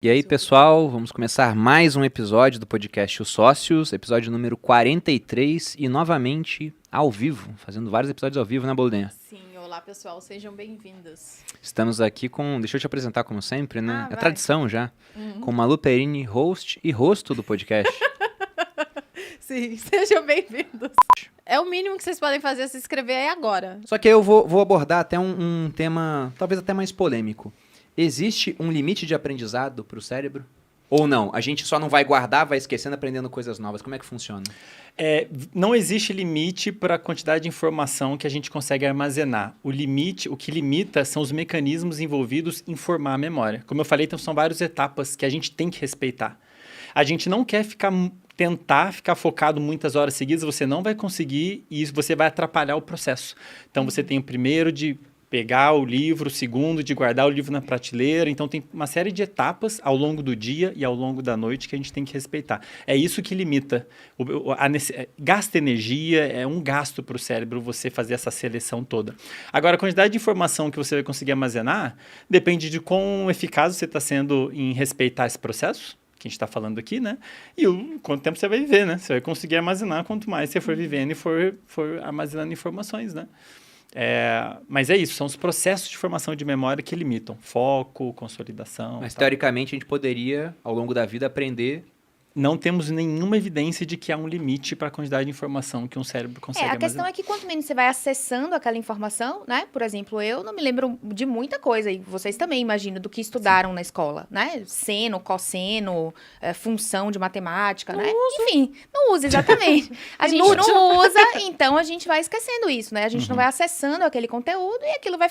E aí, pessoal, vamos começar mais um episódio do podcast Os Sócios, episódio número 43 e novamente ao vivo, fazendo vários episódios ao vivo, né, Boldenha? Sim, olá pessoal, sejam bem-vindos. Estamos aqui com, deixa eu te apresentar como sempre, né? É vai. tradição já, com Malu Perini, host e rosto do podcast. Sim, sejam bem-vindos. É o mínimo que vocês podem fazer, se inscrever aí agora. Só que eu vou abordar até um tema, talvez até mais polêmico. Existe um limite de aprendizado para o cérebro? Ou não? A gente só não vai guardar, vai esquecendo, aprendendo coisas novas. Como é que funciona? Não existe limite para a quantidade de informação que a gente consegue armazenar. O que limita são os mecanismos envolvidos em formar a memória. Como eu falei, então são várias etapas que a gente tem que respeitar. A gente não quer tentar ficar focado muitas horas seguidas, você não vai conseguir e você vai atrapalhar o processo. Então você tem o primeiro de pegar o livro, o segundo de guardar o livro na prateleira. Então, tem uma série de etapas ao longo do dia e ao longo da noite que a gente tem que respeitar. É isso que limita. Gasta energia, é um gasto para o cérebro você fazer essa seleção toda. Agora, a quantidade de informação que você vai conseguir armazenar depende de quão eficaz você está sendo em respeitar esse processo, que a gente está falando aqui, né? E quanto tempo você vai viver, né? Você vai conseguir armazenar quanto mais você for vivendo e for armazenando informações, né? Mas é isso, são os processos de formação de memória que limitam foco, consolidação. Mas teoricamente a gente poderia, ao longo da vida, aprender. Não temos nenhuma evidência de que há um limite para a quantidade de informação que um cérebro consegue A armazenar. questão é que quanto menos você vai acessando aquela informação, né? Por exemplo, eu não me lembro de muita coisa, e vocês também imaginam, do que estudaram na escola, né? Seno, cosseno, função de matemática, né? Enfim, não usa exatamente. A gente não usa, então a gente vai esquecendo isso, né? A gente não vai acessando aquele conteúdo e aquilo vai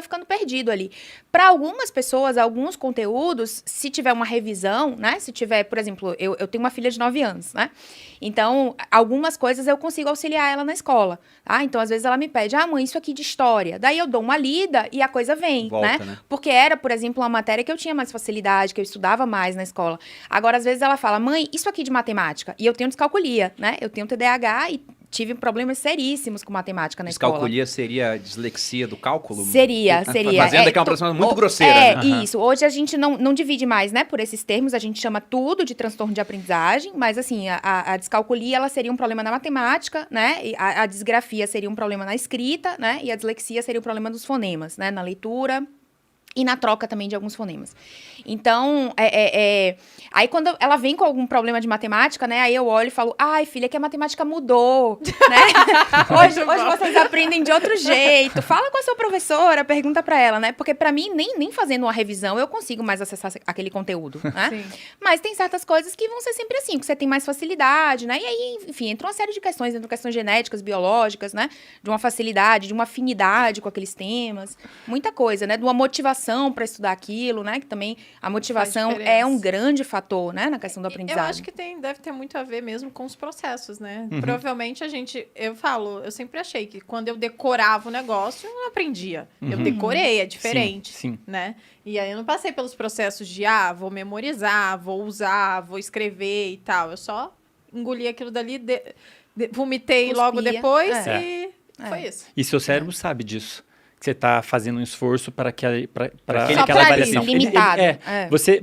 ficando perdido ali. Para algumas pessoas, alguns conteúdos, se tiver uma revisão, né? Se tiver, por exemplo, eu tenho uma filha de 9 anos, né? Então, algumas coisas eu consigo auxiliar ela na escola, tá? Então, às vezes ela me pede, mãe, isso aqui de história. Daí eu dou uma lida e a coisa vem, volta, né? Porque era, por exemplo, uma matéria que eu tinha mais facilidade, que eu estudava mais na escola. Agora, às vezes ela fala, mãe, isso aqui de matemática. E eu tenho descalculia, né? Eu tenho TDAH e tive problemas seríssimos com matemática na escola. Descalculia seria dislexia do cálculo? Seria. Fazendo que é uma aproximação muito grosseira, né? Isso. Hoje a gente não divide mais, né, por esses termos, a gente chama tudo de transtorno de aprendizagem, mas assim, a descalculia, ela seria um problema na matemática, né, e a disgrafia seria um problema na escrita, né, e a dislexia seria um problema dos fonemas, né, na leitura e na troca também de alguns fonemas. Então, aí quando ela vem com algum problema de matemática, né, aí eu olho e falo, ai, filha, que a matemática mudou, né? hoje vocês aprendem de outro jeito. Fala com a sua professora, pergunta pra ela, né? Porque pra mim, nem fazendo uma revisão, eu consigo mais acessar aquele conteúdo, né? Sim. Mas tem certas coisas que vão ser sempre assim, que você tem mais facilidade, né? E aí, enfim, entra uma série de questões, entram questões genéticas, biológicas, né? De uma facilidade, de uma afinidade com aqueles temas. Muita coisa, né? De uma motivação pra estudar aquilo, né? Que também a motivação é um grande fator, né, na questão do aprendizado. Eu acho que deve ter muito a ver mesmo com os processos, né? Provavelmente eu sempre achei que quando eu decorava o negócio, eu não aprendia. Eu decorei, é diferente, sim. né? E aí eu não passei pelos processos de, vou memorizar, vou usar, vou escrever e tal. Eu só engoli aquilo dali, vomitei Cuspia. Logo depois e foi isso. E seu cérebro sabe disso. Que você está fazendo um esforço para aquela pra avaliação. limitado.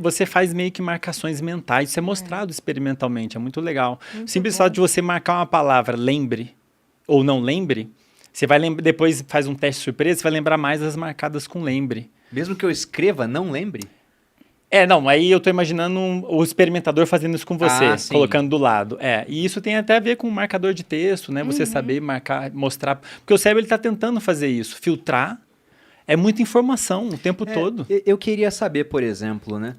Você faz meio que marcações mentais. Isso é mostrado experimentalmente. É muito legal. Muito Simples bom. fato de você marcar uma palavra, lembre ou não lembre, você vai lembrar, depois faz um teste surpresa, você vai lembrar mais das marcadas com lembre. Mesmo que eu escreva, não lembre? Aí eu tô imaginando o experimentador fazendo isso com você, sim. colocando do lado. E isso tem até a ver com o marcador de texto, né? Você saber marcar, mostrar. Porque o cérebro ele tá tentando fazer isso, filtrar. É muita informação o tempo todo. Eu queria saber, por exemplo, né?